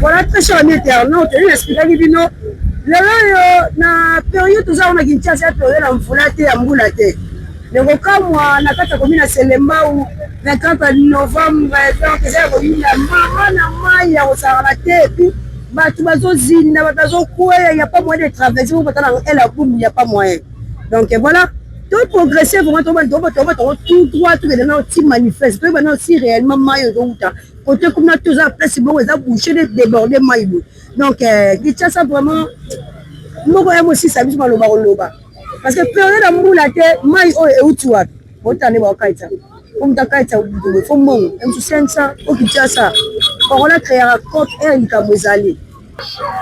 Voilà, très cher ami internaute, il explique bino. Lelo na période tout ça on a Kinshasa période la mvula te ya mbula te. Ndeko kamwa na kata komina Selemba ou 24 novembre donc c'est komina mama na mai ya osala te puis batu bazozina batazo kuya, il y a pas moyen de traverser pour patana elle a boum, il y a pas moyen. Donc voilà, tout progresser vraiment tout droit tout les gens qui manifestent, tout maintenant si réellement mai au côté comme na tous ça place bon ils a bouché de déborder mai. Donc Kinshasa vraiment moko ya aussi ça biso maloba koloba parce que période ya mbula te mai oyo euti wapi botane bakaita omutakaita ubutulo fo mongo emsusensa okitiasa okola créer compte et likambo ezali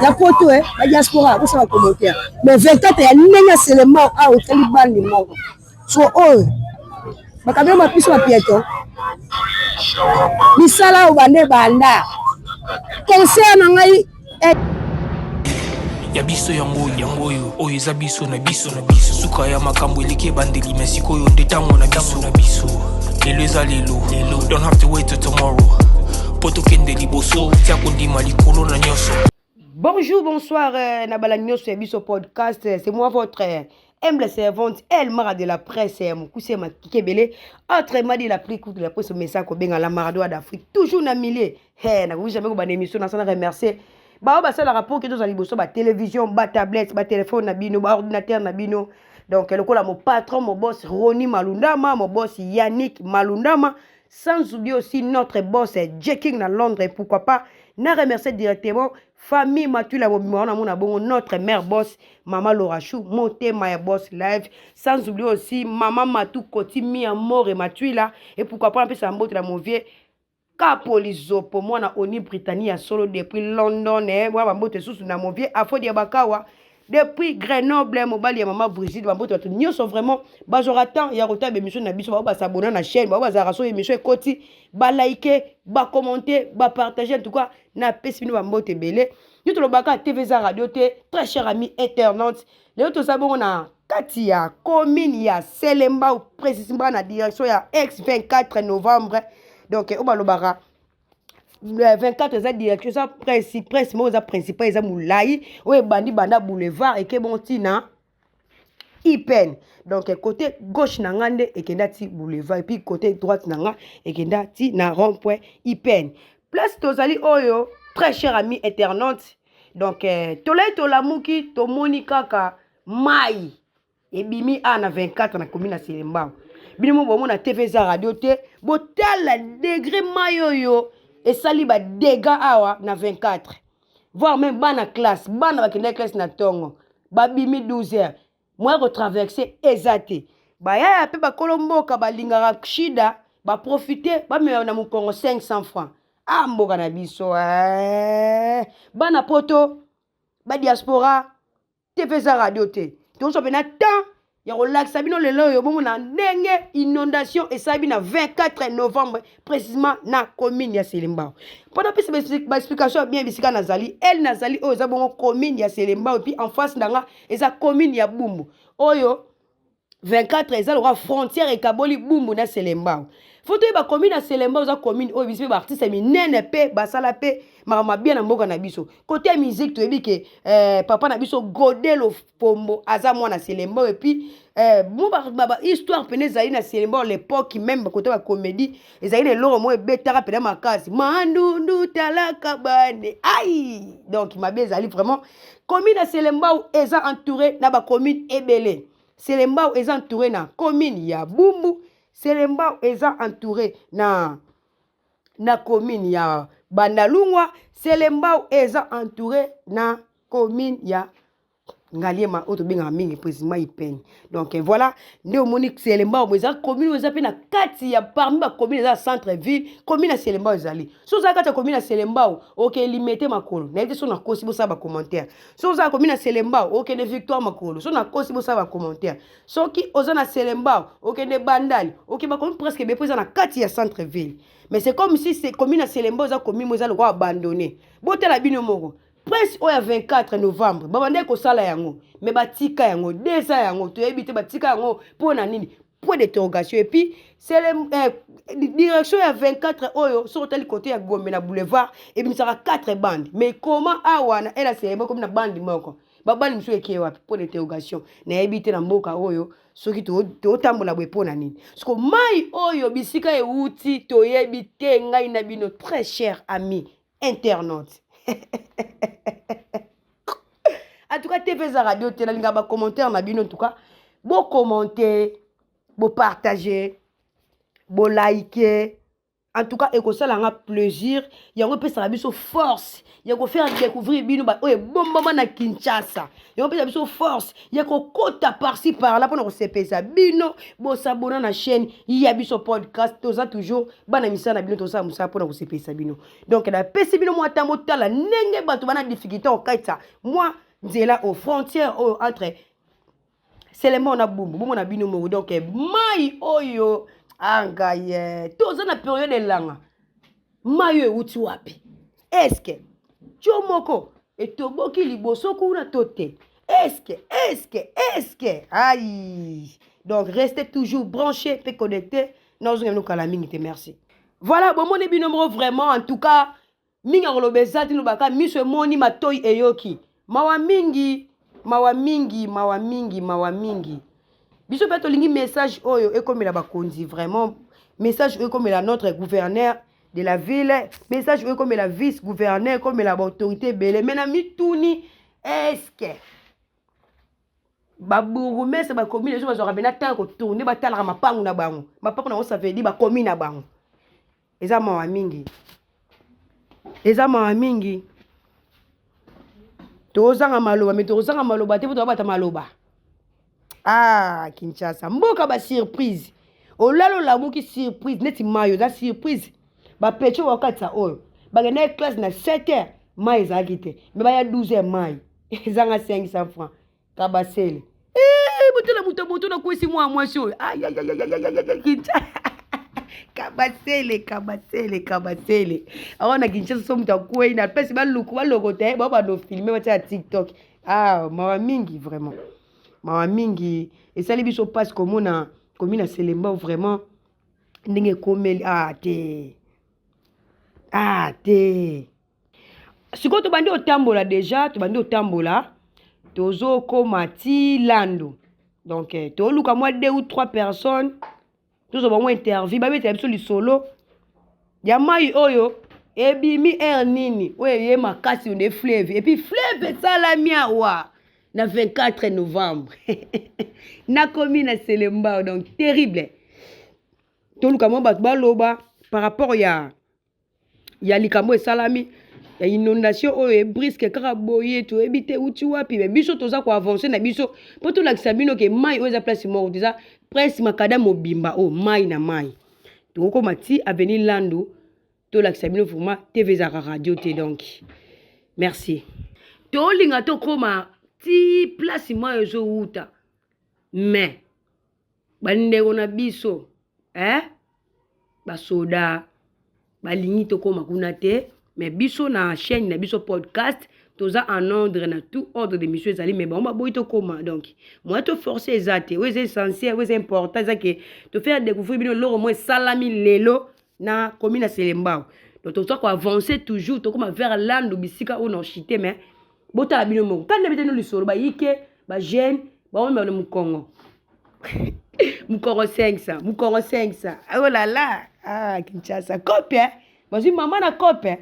ya poto ba diaspora bosala commentaire mais 24 ya ndenge seulement a oteli bandi moko so oyo bakabela mapiso mapieto misala obande banda conseil na ngai ya biso yango oyo eza biso na biso suka ya makambo eleki bandeli mesiko oyo nde ntango na biso lelo eza lelo don't have to wait till tomorrow po tokende liboso tia kondima likolo na nyonso. Bonjour, bonsoir, Nabala Nyonso Biso Podcast. C'est moi votre humble servante, El Mara de la presse, Moukousse Makikebele. Autrement dit, la prix de la presse, message au Benga la Maradoua d'Afrique. Toujours na millier. Hey, n'a jamais eu une émission, n'a pas remercié. Bah, ça, le rapport que nous avons sur la télévision, la tablette, le téléphone, l'ordinateur, donc, le coup là, mon patron, mon boss Roni Malundama, mon boss Yannick Malundama. Sans oublier aussi notre boss Jacking à Londres. Et pourquoi pas, n'a remercié directement famille Matula notre mère boss Maman Lorachou, monté my boss live. Sans oublier aussi Maman Matou Koti mi amour et Matula. Et pourquoi pas un peu ça mbote la mauvais Capolizo pour moi na Oni Britannique à solo depuis London. Et moi mbote sous na mauvais Afo Diabakawa. Depuis Grenoble, mobile, maman Brigitte, nous sont vraiment, il y a retard émission na biso, ba s'abonner à la chaîne, ba zaraso émission koti, ba liker, ba commenter, ba partager en tout cas na pesino ba mbote belé. Nous to lobaka TV za radio te, très cher ami internaute. Les autres sabon na Katia, commune ya Selemba ou précisément na direction ya ex 24 novembre. Donc on ba lobaka le 24 eza direction ça principal eza moulayi oye bandi banda boulevard et que bon tina Ipen. Donc côté gauche na ngande et kenda ti boulevard et puis côté droite na nga et kenda ti na rond-point Ipen. Place tozali oyo très cher ami internaute. Donc tolai tolamuki to monikaka mai et bimi a na 24 na commune na Selemba. Bino mo na TV za radio te botal degré mayoyo et sali ba dégâts awa na 24 voire même bana classe bana bakende classe na tongo ba bimi 12h moi retraverser ezate ba ya pe ba kolomboka ba lingara shida ba profiter ba me na mukongo 500 francs ah mboka na biso bana poto ba diaspora TV za radio te donc so bena temps ya relax sabino lelo yo bomo na ndenge inondation et sabina 24 novembre précisément na commune ya Selemba. Pendant plus explication bien bisika nazali el nazali o za bongo commune ya Selemba et puis en face nanga eza commune ya Bumbu. Oyo 24 eza le frontière et Kaboli Bumbu na Selemba. Photo ba commune ya Selemba oza commune o bisbe ba artiste minene pe basala pe marama bien na mboka na biso. Côté musique to ebi ke papa na biso Godelo Pombo aza mwana Selemba et puis ba histoire pene zali na Selemba l'époque même côté ba comédie ezali le loro mo betara pena makasi mandundu talaka bane aïe donc ma bien zali vraiment commune na Selemba eza entouré na ba commune ebele Selemba eza entouré na commune ya Bumbu Selemba eza entouré na commune ya Bandalungwa Selemba eza entouré na commune ya Ngaliema auto benga mingi précisément Ipen. Donc voilà, ndé monique Selemba eza commune eza pe na kati ya parmi ba commune eza centre ville, commune ya Selemba ezali. So za kati ya commune ya Selemba OK limiter makolo. Na ete so na kosi bo sa ba commentaire. So za commune ya Selemba OK ne victoire makolo. So na kosi bo sa ba commentaire. So ki oza na Selemba OK ne bandali. OK ba commune presque be na kati ya centre ville. Mais c'est comme si c'est commune ya Selemba eza commune eza le roi abandonné. Botela bino moko. Presse au 24 novembre babande ko sala yango mais batika yango desa yango to ebite batika yango pona nini point d'interrogation. Et puis, c'est la direction à 24 oyo, sur le côté à Gombe, na boulevard, et puis ça sera 4 bandes. Mais comment Awana, elle a c'est comme une bande de moko. Babani monsieur qui est point d'interrogation. Na éviter na mboka oyo, ce qui te otambola bwepona nini. Parce que mai oyo, bisika e outi, toyebi te ngai na bino, très cher ami, internaute. En tout cas, TV za radio, te la ba commentaire na bino, en tout cas, bon commenter, bon partager, bon liker. En tout cas, et que ça a plaisir, il y a un peu ça biso force, il y a qu'on faire découvrir bino ba oye bon moment na Kinshasa. Il y a un peu ça biso force, il y a qu'on quota par-ci par-là pour nous se ça bino, bon s'abonner na chaîne, il y a biso podcast, tout ça toujours, bana misa na bino tout ça musa pour nous se ça bino. Donc la pesi bino moi ta motala nenge bato bana difficulté au kaita. Moi, c'est là aux frontières entre c'est le monde na bumbu, bon na bino mo donc mai oyo angaye toza na période elanga mayo euti wapi est-ce que chomoko etoboki liboso kuna tote est-ce que aïe donc restez toujours branchés et connectés dans une calamité merci voilà bon mon bino vraiment en tout cas minga kolobezati no baka miso moni matoi eyoki mawa mingi biso peut lingi message oyo et comme la bakonzi vraiment message oyo comme la notre gouverneur de la ville message oyo comme la vice gouverneur comme la autorité belé mais na mituni est-ce que ba bourgmestre ba commune les gens bazora bena tant ko tourner ba talaka mapangu na bango mapangu na ça veut dire ba commune na bango eza mawa mingi tozanga maloba mais tozanga maloba te poto bata maloba. Ah, Kinshasa. Mboka ba surprise. Olalo la muki surprise. Neti mayo da surprise. Ba pecho wakata oyo. Ba gena classe na 7h. Mai za kite. Me ba ya 12h mai. Zanga 500 francs. Kabasele. Butela muto na kwesi mwa sho. Aïe Kinshasa. Kabasele. Awana Kinshasa so muta kwei na pesi ba luku ba logote ba do filmer ba TikTok. Ah, mawa mingi vraiment. Mawa mingi et ça les biso passe comme on a Selemba vraiment ndenge komeli te siko to bandi otambola déjà to bandi otambola tozo komati lando donc to luka moi 2 ou 3 personnes tozo ba moi interview ba beta biso li solo ya mai oyo ebimi nini oye ye makasi on fleuve et puis fleuve salami awa na 24 novembre na komi na Selemba donc terrible to luka mo bat baloba par rapport ya likambo salami ya inondation oyo brisque kaka boye to ebite uti wapi mais biso toza ko avancer na biso po to lakisa bino ke mai oza place mort déjà presque makada mobimba mai na mai to ko mati avenir Lando to lakisa bino vraiment TV za radio te donc merci to linga to koma ti place moi ezo uta mais bandeko na biso basoda balingi to koma kuna te mais biso na chaîne na biso podcast toza en ordre na tout ordre de monsieur zali mais bon boy to koma donc moi to forcer ezate oui c'est essentiel oui c'est important ça que to faire découvrir bino loro moi salami lelo na commune Selemba donc to ko avancer toujours to koma vers Lando bisika on a chité mais bota bino mo quand na biteno lisoro ba yike ba jeune ba on me Mukongo Mukongo 500 oh là là Kinshasa copie vas-y maman na copie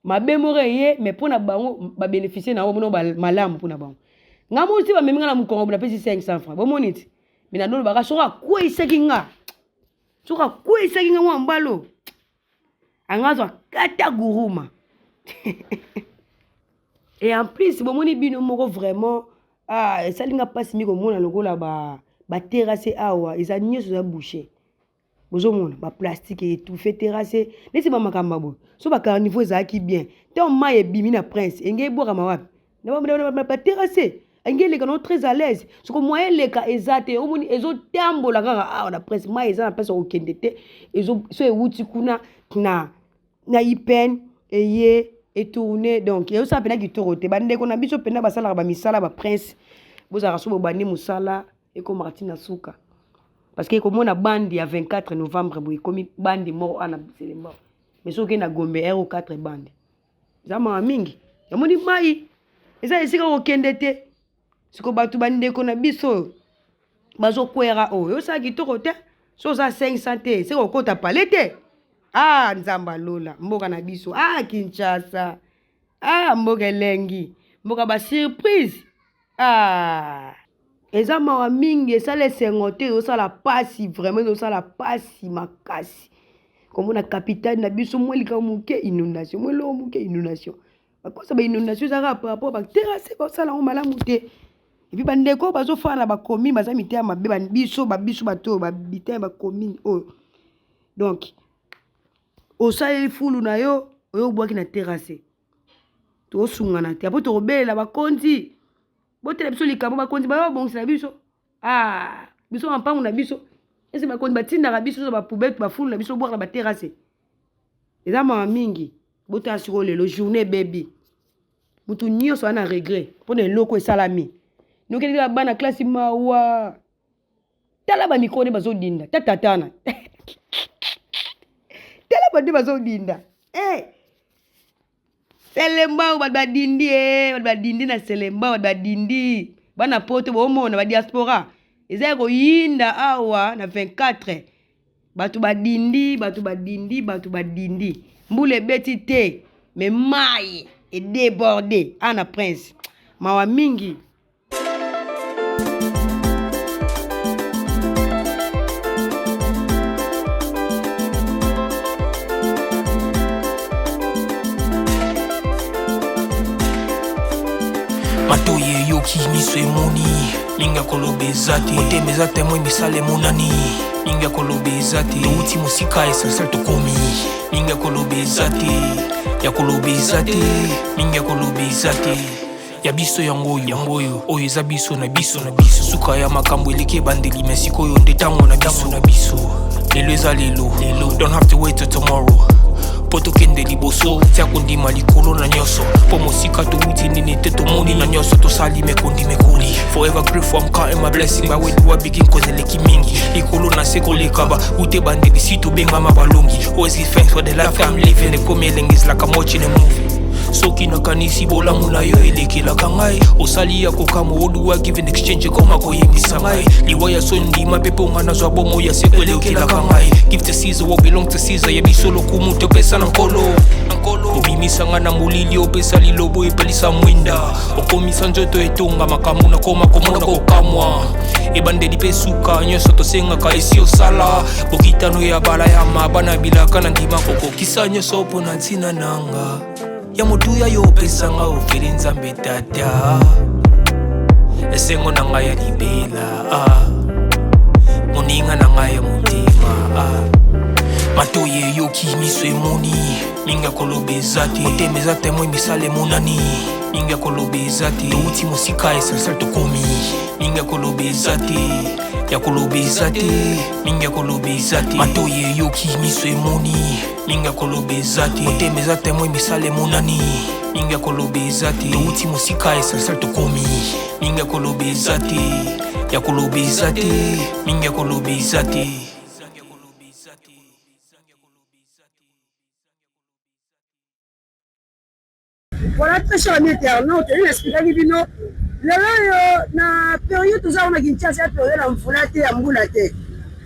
ma bémoré ye mais pour na bango ba bénéficier na bono ba malamu pour na bango ngamo si ba meminga na Mukongo na pesi 500 francs bo moniti mais na dolo ba soka kwa isakinga wa mbalo angazwa kata guruma et en plus bon moni bino moko vraiment ça linga passe mi ko mona lokola ba terrasser awa ils a nyoso za boucher bozo mona ba plastique et tout fait terrasser nesi ba makamba bo so ba carnivore za ki bien te on maye bimi na prince engé boka mawapi na ba terrasser engé les canons très à l'aise ce que moyen les ka ezate o moni ezo tambola kaka na prince maye za na pesa o kendete ezo so e wuti kuna na ipen eye et tourner donc et ça pena ki torote bande ko na biso pena basala ba misala ba prince bozara so bobani musala et ko Martina Suka parce que comme on a bandi à 24 novembre boy comme bandi mort ana Selemba mais soki na Gombe ero 4 bandi zama mingi yamoni mai eza esika kokende te siko batu bandeko na biso bazokwera oyo osala kitoko te so oza 500 te siko okota pale te nzamba lola mboka na biso Kinshasa mboka elengi mboka basurprise eza mawa mingi esala esengo te osala pasi vraiment osala pasi makasi komona capitale na biso mwelika moke inondation mwelo moke inondation bakosa ba inondation ezaka par rapport baterrasse basala ngo malamu te et puis bandeko bazofana bakomi baza mitema mabe biso bato babitema bakomi oyo donc osala fulu na yo oyo bwaki na terrasse tosungana te apo tobelela bakonzi botela biso likambo bakonzi babongisa biso biso mampangu na biso ese bakonzi batindaka biso so bapoubete bafulu na biso bwaka na baterrasse eza mawa mingi botala siko lelo journée baby mutu nyonso ana regret mpona eloko esalami nokeleka bana klasi mawa tala bamikro nde bazodinda tatatana tala bande bazodinda Selemba badindi badindi na Selemba badindi bana poto bomona ba diaspora eza koyinda awa na 24 batu badindi mbule beti te mais mai est débordé ana prince mawa mingi matoye yoki miso emoni linga kolobeza te otemeza temo emisala monani linga kolobeza te touti mosika esasal tokomi linga kolobeza te ya kolobeza te linga kolobeza te ya biso yango oyo eza biso na biso suka ya makambo eleki bandeli mais sikoyo nde ntango na biso lelo eza lelo don't have to wait till tomorrow poto kende liboso tia kondima likolo na nyonso po mosika touti nini te tomoni na nyonso tosali mekondi mekoli forever grateful I'm counting my blessing ba we do a begin cause eleki mingi likolo na seko lekaba ute bandeli si tobengama balongi always give thanks for the life I'm living ekomi elengis like I'm watching a movie soki nakanisi bolamu na yo elekelaka ngai osali ya kokama oduwa give in exchange koma koyembisa ngai liwaya so ndima pepe onga nazwa bomo ya seko elekelaka ngai give to Caesar what belong to Caesar yebiso lokumu topesa na nkolo obimisanga na molili opesa lilobo epelisa mwinda okomisa nzoto etonga makambo na koma komona kokamwa ebandeli pe suka nyonso tosengaka esi osala bokitano ya bala ya mabana bilaka na ndima kokokisa nyonso mpo na ntina nanga ya motuya yo opesanga ofeli nzambe tata esengo na ngai ya libela moninga na ngai ya motema matoye yoki miso emoni linga kolobeza te otemeza temo emisala emonani linga kolobeza te touti mosika esasal tokomi linga kolobeza te ya kolobeza te linga kolobeza te matoye yoki miso emoni linga kolobeza te otemeza temo emisala emonani linga kolobeza te touti mosika esasal tokomi linga kolobeza te ya kolobeza te linga kolobeza te. Voilà, très cher ami internaute, je expliqué bino. Lelo na période toza na Kinshasa période na mvula te ya mbula te.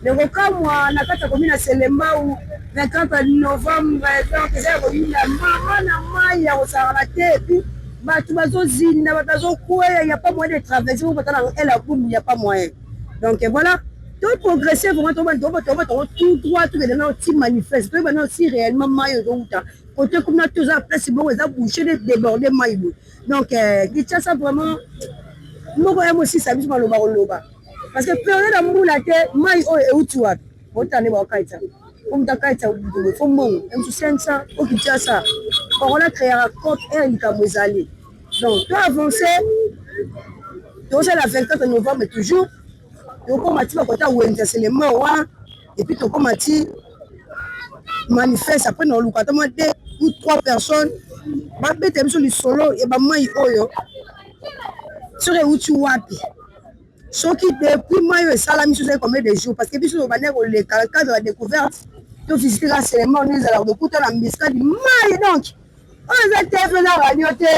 Ndeko kamwa na kata komina Selemba ou 24 novembre donc eza komina mama na mai ya osala te puis batu bazozinda batazo kuya y a pas moyen de traverser pour patana elle a boum y a pas moyen. Donc voilà, tout progresser vraiment tout droit tout dans petit manifeste. Tout maintenant si réellement mai donc côté comme na tous en place bon ils a bouché de déborder mai. Donc Kinshasa vraiment moko ya aussi ça biso loba parce que période ya mbula te mai o e uti wapi otane ba kaita umtakaita ubudo fombongo emsusensa o Kinshasa on a créé un compte et likamozali donc to avancer to c'est la 24 novembre toujours to komati ba kota wenza Selemba wa et puis to komati manifeste après no lukata mo 2 ou 3 personnes ba bete biso li solo e ba mai oyo sore uti wapi soki depuis mai oyo esalami soki combien de jours parce que biso tobandeki koleka le cadre ya découverte tovisiteka seulement ono ezalaka kokuta na mbiskadi mai donc oyo eza te eza radio te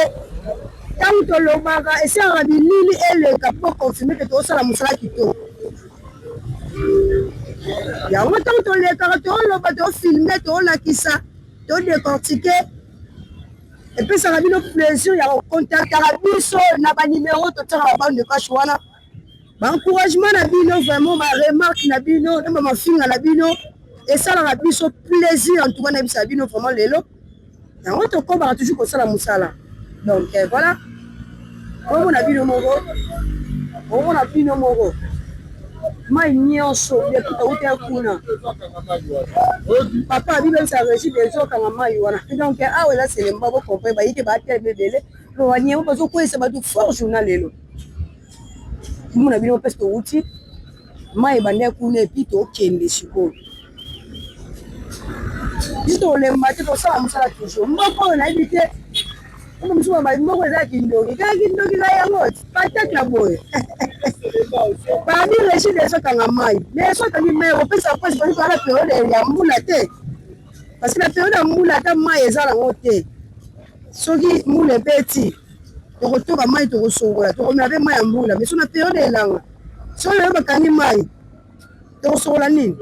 ntango tolobaka esalaka bilili eleka mpo confirme ke tozosala mosala kitoko yango ntango tolekaka toloba tofilme tolakisa todécortike epesaka bino plaisir ya kokontaktaka biso na banimero totiaka bande kashe wana baencouragement na bino vraiment baremarque na bino na bamafinga na bino esalaka biso plaisir en tout cas na biso ya bino vraiment lelo yango tokobaka toujours kosala mosala donc voilà omona bino moko mai nyonso ekutauta kuna papa abibelisa régime ezokanga mai wana donc awa eza selemba bocompre bayike baatelema ebele banyemo bazokweyisa bato fort journal lelo mona bino mpesi touti mai ebandeki kuna epi tokende sikoyo biso tolemba te tosala mosala toujours mboko oyo nayebi te omo mosusu moko eza kindoki kaka kindoki ka yango patate na boye babi régime ezokanga mai mais ezokangi mai opesa mpasi bani kala periode ya mbula te parce que na periode ya mbula ata mai eza nango te soki mbula ebeti tokotoka mai tokosokola tokomela mpe mai ya mbula mais so na periode elanga soki oyo bakangi mai tokosokola nini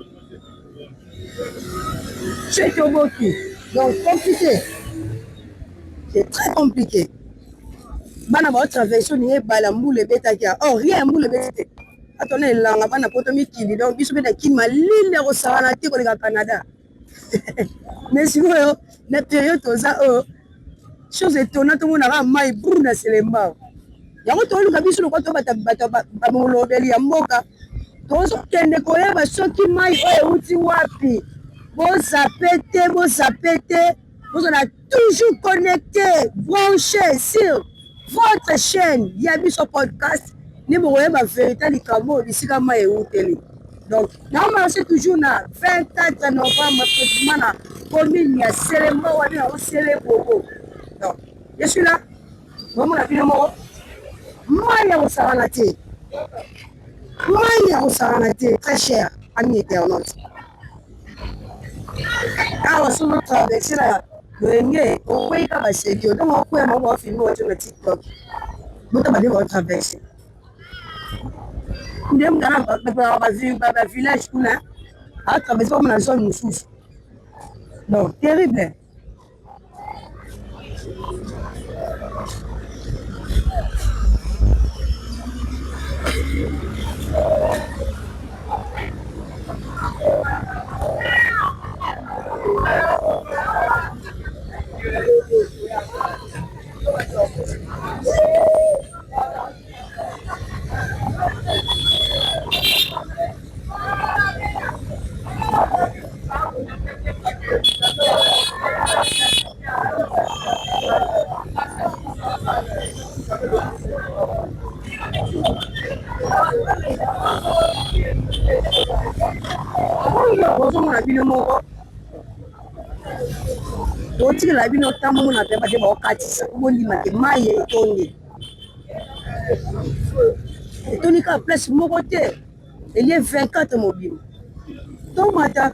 chez toboki donc compliqué c'est très compliqué bana baotraverse ni ebala mbula ebetaki or rien ya mbula ebeti te atona elanga bana poto mikili donc biso mpe na kima lile kosakana te koleka Canada mais sikoyo na période toza oyo chose etona tomonaka mai bru na selemba yango toluka biso lokwa to bato bamolobeli ya mboka tozokende koyeba soki mai oyo euti wapi bozape te bozala toujours connecté branché sur votre chaîne Yabiso Podcast ni bokoyeba vérité likambo bisika mai euteli donc naomasa toujours na 24 novembre précisément na commune ya Selemba wana na osele bobo donc je suis là bomona bino moko mai ya kosakana te très cher ami internaute awa sono traverse na loenge okweyika baseki donc okwya moko bafilme wato na TikTok bota bade baotraverse nde mngana bavillage kuna atraverse comme na zone mosusu donc terrible ozomona bino moko otikela bino ntango mona mpe bade baokatisa bondima te mai etongi kaka place moko te elie 24 mobile tomata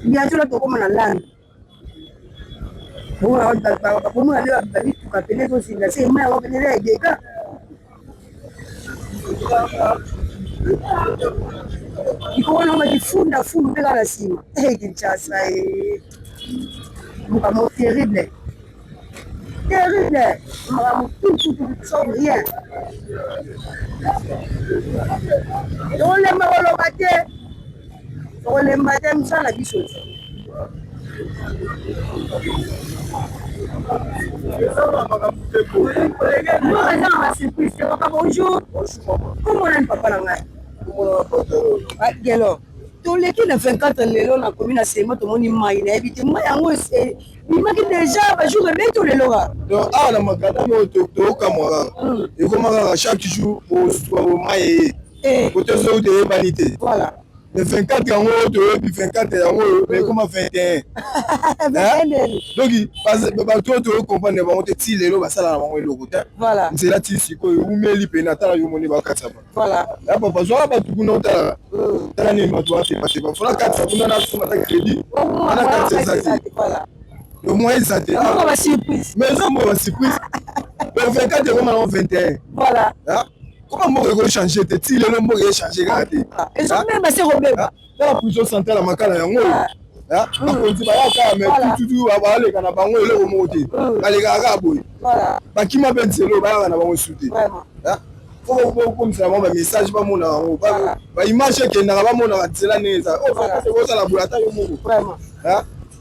bientôt la tokoma na lande bomona nde babituka pene tosinda se mai yango penele edeka ikowana bakifunda fundu mpe kaka na nsima Kinshasa makambo terrible makambo tout sauf rien tokolemba koloba te mosala biso eza na basurprise papa bonjour komonani papa na ngai gelo toleki na 24 lelo na komi na sema tomoni mai nayebi te mai yango bimaki deja bajour ebei to lelo kaka donc awa na makata mo tokamwaka ekomaka chaque jour mai eye kote ozokuta eyebani te voilà Le 24 yango puis 24 yango mais comment 21. Donc bato to comprendre ba monte ti lelo ba sala na bango eloko te. Voilà. C'est là ti siko umeli pe na tala yo moni ba katsa ba. Voilà. Là papa zo ba tu kuna ta tala ni ma toi c'est pas faut la katsa kuna na suma ta crédit. Ana katsa ça. Voilà. Le moins ça te. On va surprise. Mais ça moi surprise. Le 24 comment 21. Voilà. Comment moi je changer te ti lelo moi je changer gâté. Et ça même c'est Robert. Dans la prison centrale à Makala yango. Bakonzi bayaka mais tout abaleka na bango eloko mote. Baleka boy. Voilà. Bakima benzelo bayaka na bango souté. Vraiment. Faut comme ça mon message pas mon nango. Ba image ke na ba mon na tsela neza. Oh c'est quoi ça la boulata yo moko. Vraiment.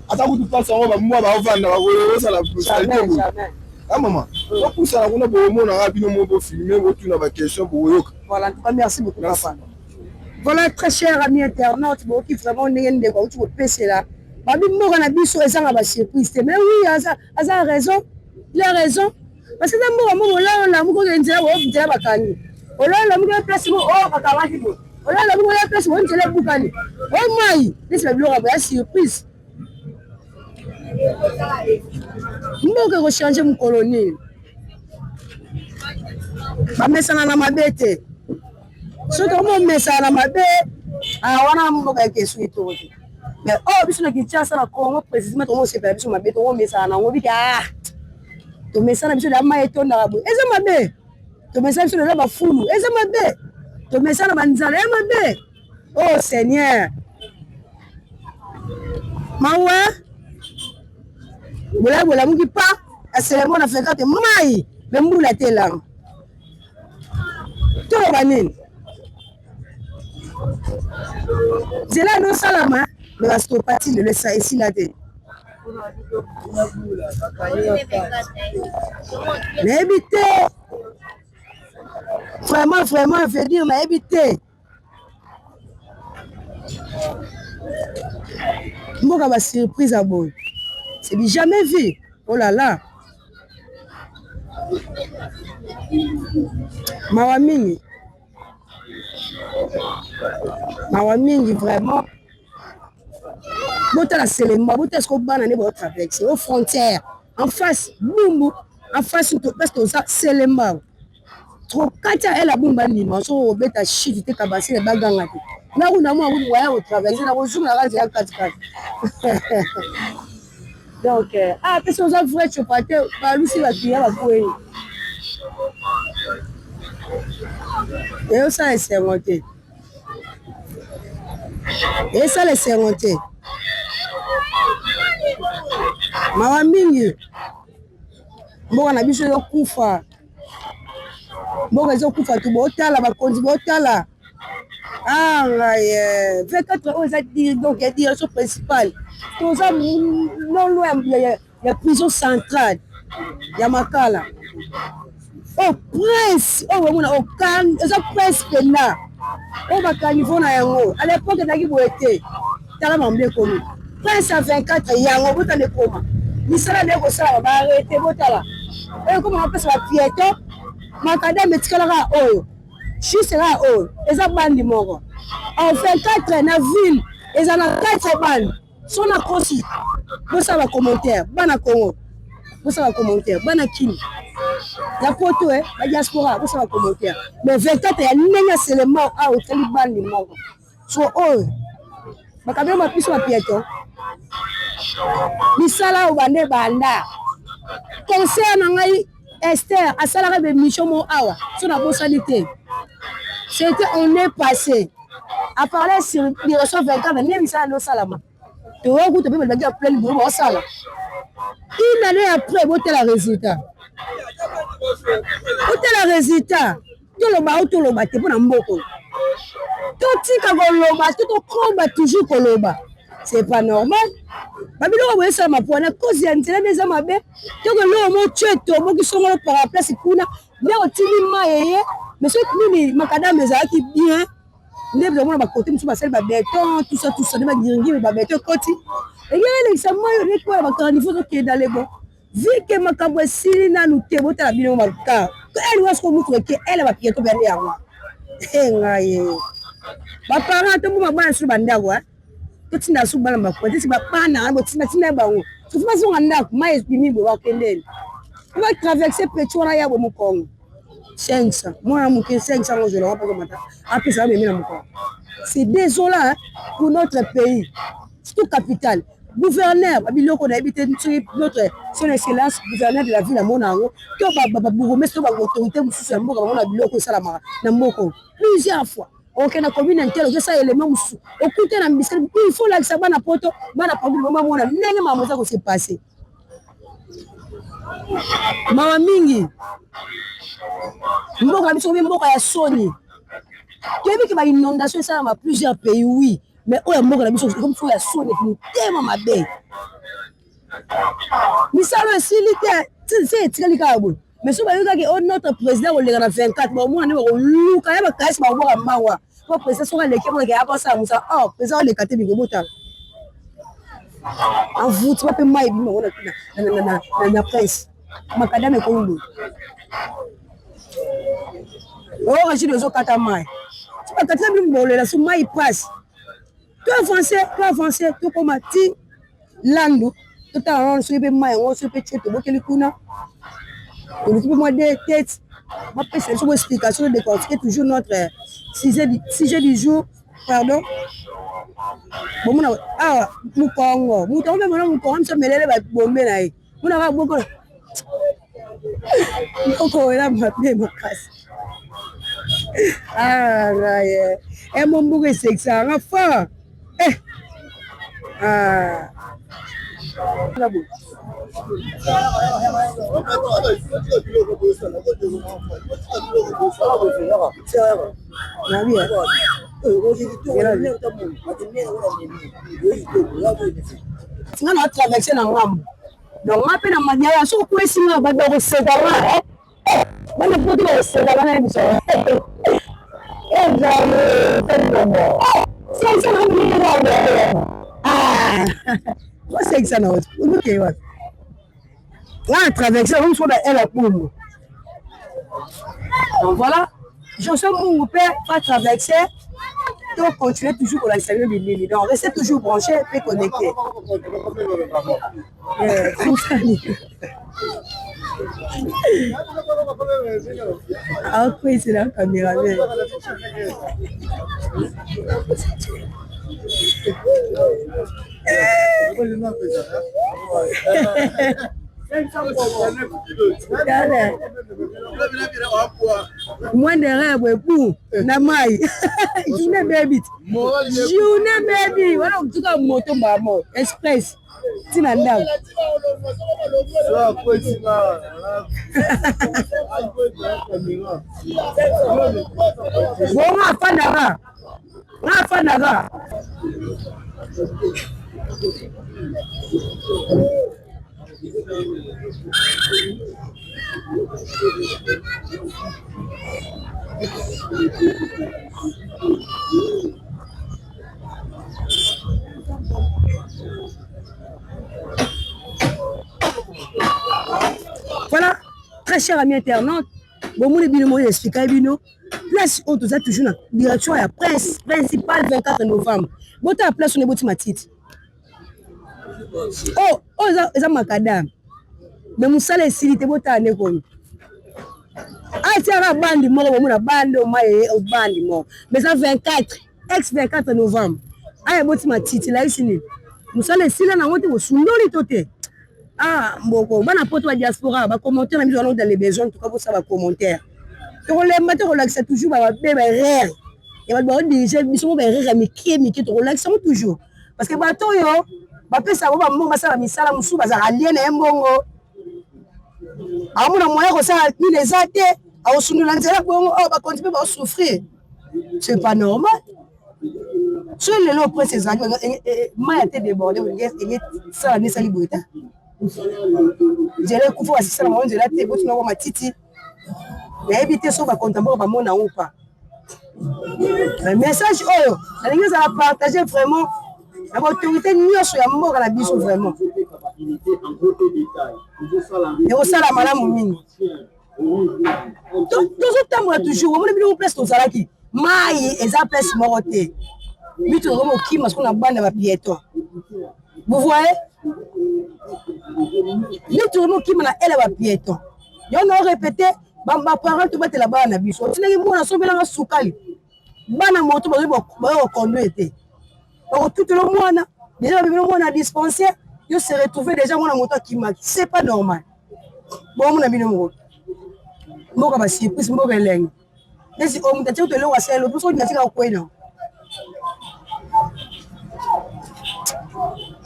Ata kutu passe on ba moi ba vanda ba ko ça la boulata. Jamais. Ah maman. On pousse la kuna bo mon na bino mo bo filmer bo tu na ba question pour yoka. Voilà, merci beaucoup papa. Voilà, très cher ami internaute, qui vraiment n'est pas de quoi tu peux passer là. Babi moko na biso ezanga ba surprise. Mais oui, a raison. Il a raison. Parce que moko là moko nzela wo nzela bakani. Ola moko place mo o bakawaki bo. Ola moko place mo nzela bukani. O mai, c'est le ba surprise. Moko ko changer mon colonie. Ba mesana na mabete. So comme message na mabe wana mboka ke suito mais oh biso na Kinshasa na Congo précisément on se fait biso mabe to message na ngobi ka to message na biso da ma etonda rabo eza mabe to message biso na ba fulu eza mabe to message na banzala eza mabe oh Seigneur mawa bola muki pa aselemo na fekate mai bembula telang to banini c'est là non salama mais la stopatie le ça ici là de éviter vraiment je veux dire mais éviter mboka ba surprise à bon c'est du jamais vu oh là là mawa mingi vraiment botala Selema botala ce qu'on bana ne ba traverser aux frontières en face Bumbu en face to parce que ça Selema trop katia elle a bumba ni so beta shit te kabasi le baganga te na kuna mo ngo ya au traverser na ko zuma ka ya katika donc parce que ça vrai tu pas te ba lusi ba kia ba koe et ça c'est monté. Et ça les sermonté. Mawa mingi. Mboka na biso yo kufa. Mboka zo kufa tu botala bakonzi botala. Ah ouais, 24 heures ça dit donc il y a direction principale. Tout ça non loin il y a prison centrale. Il y a Makala. Oh prince, oh on a aucun, ça prince là. Oh bakanivo na yango. À l'époque d'aki boete. Tala mambe komi. Prince à 24 yango botane koma. Ni sala de ko sala ba arrêter botala. Et comme on appelle ça piéton, makada metikala ka oyo. Chi sera oyo. Eza bandi moko. En 24 na ville, eza na 4 bandi. Son na kosi. Bosa ba commentaire, bana Congo. Bosa ba commentaire, bana Kini. La photo la diaspora vous savez commentaire mais 24 ya nenya seulement a au Taliban ni moko so oh bakabé ma piso ma piéton misala o bande banda concert na ngai Esther asala ka mission mo awa so na bosalité c'était on est passé à parler sur direction 24 mais misala no salama to go to be ba plein de bo sala une année après boté la résultat. Où est le résultat? Tout le bas, tout le bas, tu es pour un mboko. Tout tika koloba, tout le combat toujours koloba. C'est pas normal. Babilo wa wesa mapona cause ya ntela des amabe. To ko lo mo cheto mo kisongo par la place kuna. Bien o tili maye. Mais ce nini makadam ezaki bien. Ne vraiment ba côté musu ba sel ba béton, tout ça ne ba giringi ba béton koti. Et il ça moi ne quoi ba carnivore qui est dans les bons. Vu que makambo esili na nute botala bino maruka elle was ko mutu ke elle va piéto berne yango ngaye Baparents to mo bana su bandako to tinda su bana bakwa ti bapana bo tinda bango so fuma so ndako mai espimi bo bakendele on va traverser petit wana ya bo mukongo 500 moi mon 500 je le vois pas comme ça après ça me met dans mon corps c'est désolant pour notre pays surtout capitale gouverneur babiloko na habité notre son excellence gouverneur de la ville à Monango to ba bourgmestre ba autorité mususu ya mboka ba na biloko sala na mboko plusieurs fois OK na commune interne je ça élément mususu okute na ministère il faut la ça bana poto bana pangu mama mona ndenge mama za ko se passer mama mingi mboka biso mboka ya soni kebi ke ba inondation ça dans plusieurs pays oui mais oya mboka na biso comme faut ya soni tellement mabe misalo esilite c'est tikali ka bo mais so ba yoka ke notre président o lega na 24 ba mo na ko luka ya ba kaisi ba boka mawa ko président so ka leke mo ke ya ba sa musa oh président le kate bi go bota en vous tu peux mai bi mo na presse makadame ko ndo oh je les okata mai tu pas kata bi mo le la so mai passe toi avancer tout comme ti landu tout en so be mai on so pe cheto bokeli kuna on peut moi des têtes ma pèse sur explication de décortiquer toujours notre sujet du jour pardon bon mona ah mukongo mutongo mona mukongo mso melele ba bombe na ye mona ka boko boko era mabe makasi ah ouais et mon bouge sexy en fa ah la bouche on a traversé la rame donc on appelle la manière sur quoi si on va dans ce là on ne peut pas se là même ça et c'est ça non OK ouais là traverser on soit elle a pour donc voilà je sais mon père pas traverser donc continuer toujours pour la saluer de l'île donc restez toujours branché et connecté ah oui c'est la caméra moins de rêve pour na mai journée baby voilà tout cas moto maman express tina ndao bon afanaga voilà, très cher ami internaute, bon, mon ébilement expliqué bino, place où tout ça toujours dans direction à la presse principale 24 novembre. Bon, ta place on est boti matite. Oh, ça macadam. Mais mon salaire silité bota ne comme. Ah, tiens la bande mort, bon la bande au maïe au bande mort. Mais ça 24 ex 24 novembre. Ah, boti matite là ici ni. Mon salaire silé na wote au sundoli toté. Ah, mboko bana poto wa diaspora ba commentaire na biso dans les besoins tout cas pour ça ba commentaire to le matin relaxer toujours ba bébé rire et ba diriger biso ba rire miki to relaxer toujours parce que bato yo ba pesa ba mbongo sala misala musu ba za alien na mbongo amuna moyen ko ça ni les até a osundula nzela bongo ba continuer ba souffrir c'est pas normal sur les lots presse ça ma été débordé et ça ne sali boita j'ai kufa wasisa na mwanzo la tebo tunawa matiti na ebité so ba contemporain ba mona upa le message oyo alingi za partager vraiment la autorité nyonso ya mboka na biso vraiment et au sala malamu mingi toujours tambola toujours on est bien place to salaki mai eza place morote bitu comme qui parce qu'on a bande ba piéton vous voyez bitu comme qui na elle ba piéton yo no répéter ba parents to batela bana biso tinaki mona sobela nga sukali bana moto ba conduire donc tout le monde déjà le monde dispensaire yo se retrouver déjà mona moto qui m'a c'est pas normal bon mona bino mo mboka ba surprise mboka elenge nesi o mutache utole wa selo puso nyatika kwena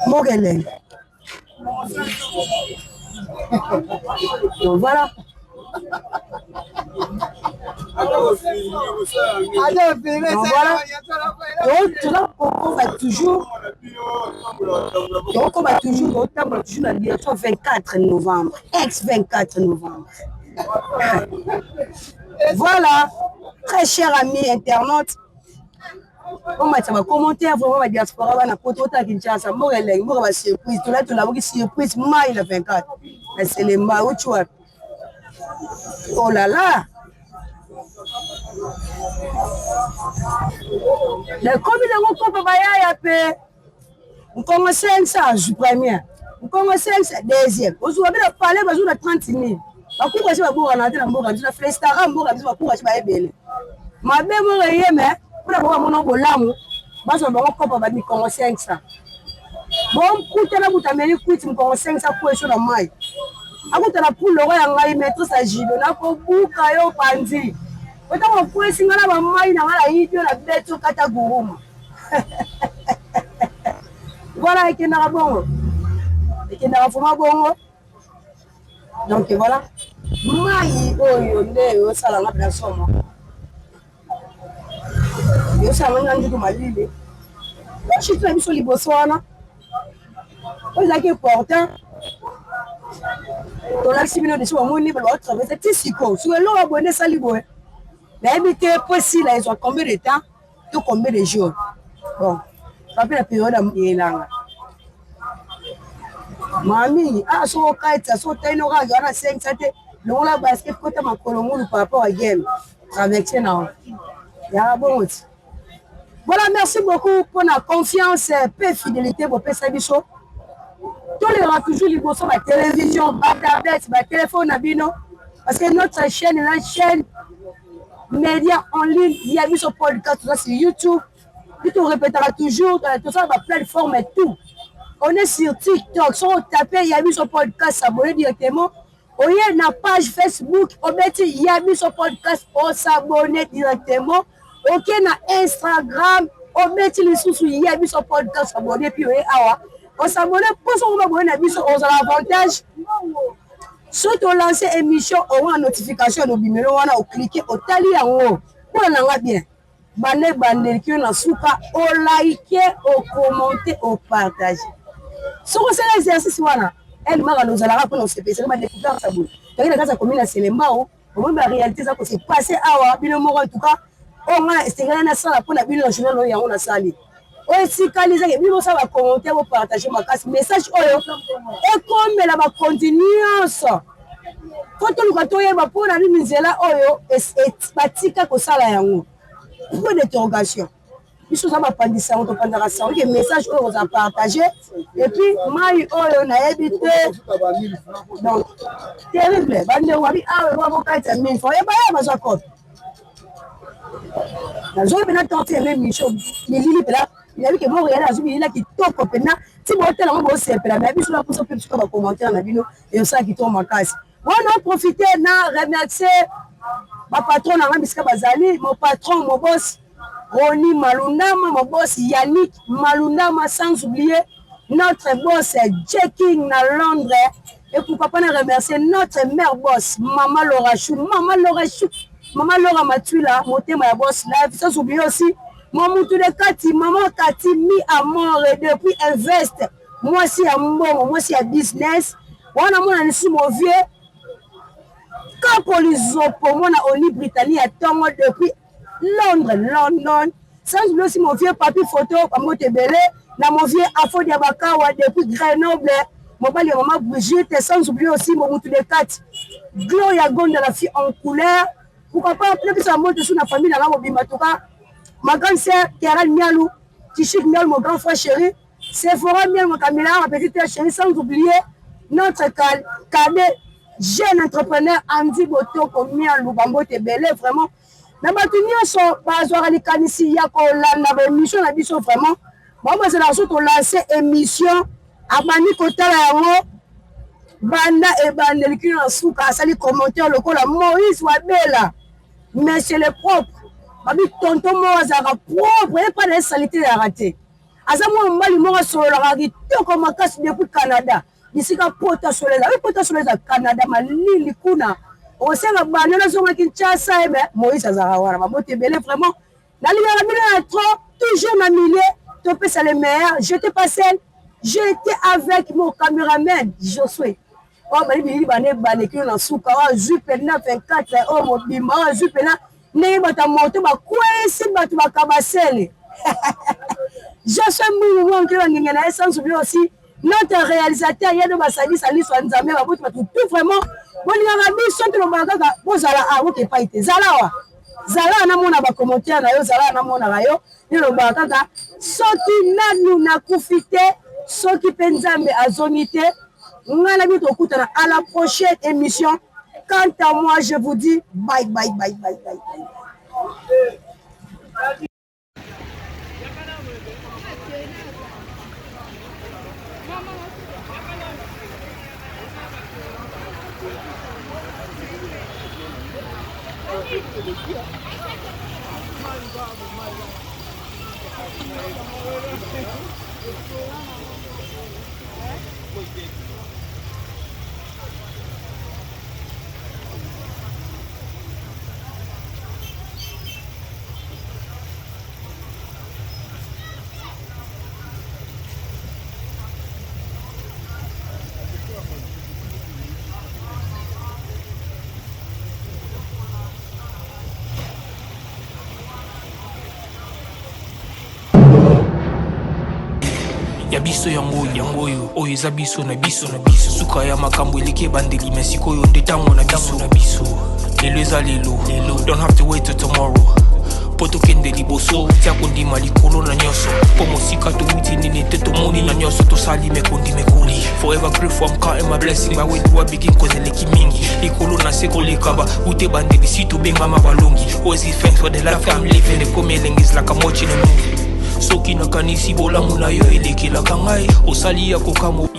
mboka elenge donc voilà on va toujours la direction 24 novembre ex 24 novembre. Voilà, très cher ami internaute, on m'a dit commentaire vraiment ma diaspora va na poto ta Kinshasa moreleng mo ba surprise tout là tout la surprise mai le 24 c'est les ma où tu vois. Oh là là, le combien de compte ba ya pe on commence 500 premier on commence 500 deuxième on se va bien parler ba jour de 30 000 bakouka si baboka na te na mboka biso na flestara mboka biso bakouka si bayebele mabe mo yeme mpona boka mona bolamu baso bango kopa ba mikongo 500 bon kutana butameli kwiti mikongo 500 kwa na mai akutana pulo ya ngai maîtresse a jido na ko buka yo panzi otako kwa singana ba mai na ngala yidio na beto kata guruma voilà ekenda bongo ekenda fuma bongo. Donc voilà, mai oyo nde osala nga bien somo. Yo sala nga ndu malile. Ba chitwa biso liboso wana. Oza ke portant. To la sibino de so moni ba traverser tisiko. Sur le abonné saliboé. La habité possible là ils ont combien de temps? To combien de jours? Bon, ça fait la période à Mami, so kaita so taino ga yana 5 sate le la basket côté makolo mulu par rapport à game avec na ya bon. Voilà, merci beaucoup pour la confiance et fidélité pour Pesabiso. Tolera toujours liboso la télévision, ba tablette, ba téléphone abino parce que notre chaîne est la chaîne média en ligne, il y a mis sur podcast sur YouTube. Et on répétera toujours tout ça la plateforme et tout. On est sur TikTok, si on tape Yabi sur podcast, s'abonner directement. On y a une page Facebook, on met Yabi sur podcast, on s'abonne directement. Ok, na Instagram, on met les sous Yabi sur podcast, s'abonner puis on s'abonne pour son abonné on a l'avantage. Surtout on lance émission, on a une notification au numéro, on a cliqué au tali en haut. Pour on a bien. Bande qui on a souka, on like, on commenter, on partage. Si on fait l'exercice, elle m'a nous allons pour nous spécialement ma découverte ça boule. Quand il a commune à Selembao, au moins la réalité ça s'est passé à Bilemo en tout cas, on a estimé na sala pour la Bible nationale ya on a sali. O si kaliza ke Bible ça va commenter ou partager ma casse message oyo. Et comme la va continuer ça. Quand on va toyer ba pour la minzela oyo et batika ko sala yango. Point d'interrogation. Il faut savoir pandisa on pendant ça ok message on va partager et puis mai oyo na habité donc terrible bande wabi ah on va kaita 1000 fois et ba ya baza code la zone na tenter même mission milili là il a vu que bon regarder la zone il a qui top pena si bon tel on va se pela mais biso la pour peut sur commentaire na bino et ça qui tombe en casse on a profité na remercier ma patron na biska bazali mon patron mon boss Roni Malundama, mon boss Yannick Malundama, sans oublier notre boss Jacking à Londres. Et pour papa nous remercier notre mère boss, Maman Laura Chou, Maman Laura Matula, monter ma boss live. Sans oublier aussi, Maman Kati, Maman Kati, mis à mort depuis Invest. Moi aussi à bon, moi aussi à business. On a mon ici mon vieux. Quand police pour moi on est Britannique à Tongo depuis London, sans oublier aussi mon vieux papier photo, à Montebelé, mon vieux Afo Diabakawa depuis Grenoble, mon père et maman Brigitte, sans oublier aussi mon moutou de 4, Gloria Gonda, la fille en couleur, pourquoi pas plus ça monte sur la famille là mobimba en tout cas ma grande sœur Kiara Mialou Tichik Mialou mon grand frère chéri Sephora Mialou mon Camila ma petite chérie sans oublier notre cadet jeune entrepreneur Andy Botoko Mialou Bambote Belé vraiment na batunio so bazwara likanisi ya ko landa ba émission na biso vraiment moi c'est la surtout lancer émission abani kotala yango banda e bandeli ki na suka asali commentaire lokola Moïse Wabela mais c'est le propre babi tonton Mozara propre et pas de saleté à rater azamo mbali mo solo la kitoko makasi depuis Canada bisika pota solela oui pota solela Canada malili kuna osenga banana zonga Kinshasa ebe Moïse Azara wana babote belé vraiment nalinga na trop toujours na milieu topé ça les meilleurs j'étais pas seul j'étais avec mon caméraman Josué. Oh, bali bili bane bane ki na suka wa jupe na 24 oh mobima wa jupe na ne bata moto ba kwesi batu bakabasele. Josué Mounou qui va ngena essence aussi notre réalisateur Yado Basadi Sali Swanzame ba botu batu tout vraiment bolinga ba biso to bangaka bozala a woke pa ite zalawa zala na mona ba commentaire na yo zala na mona na yo ni lo bangaka soki nanu na kufite soki penzambe azonite. À la prochaine émission. Quant à moi, je vous dis bye bye bye bye bye bye. Ya biso yango yo oyo eza biso na biso suka ya makambo eleki bandeli mais sikoyo nde tango na biso lelo eza lelo don't have to wait till tomorrow poto kende liboso tia kondima likolo na nyonso po mosika towuti nini te tomoni na nyonso tosali mekoli forever grateful I'm counting my blessing my way to begin cause eleki mingi likolo na se kolekaba ute bandeli si tobengama balongi always give thanks for the life I'm living the coming is like I'm watching a movie soki nakanisi bolamu na yo elekelaka ngai osali ya kokamo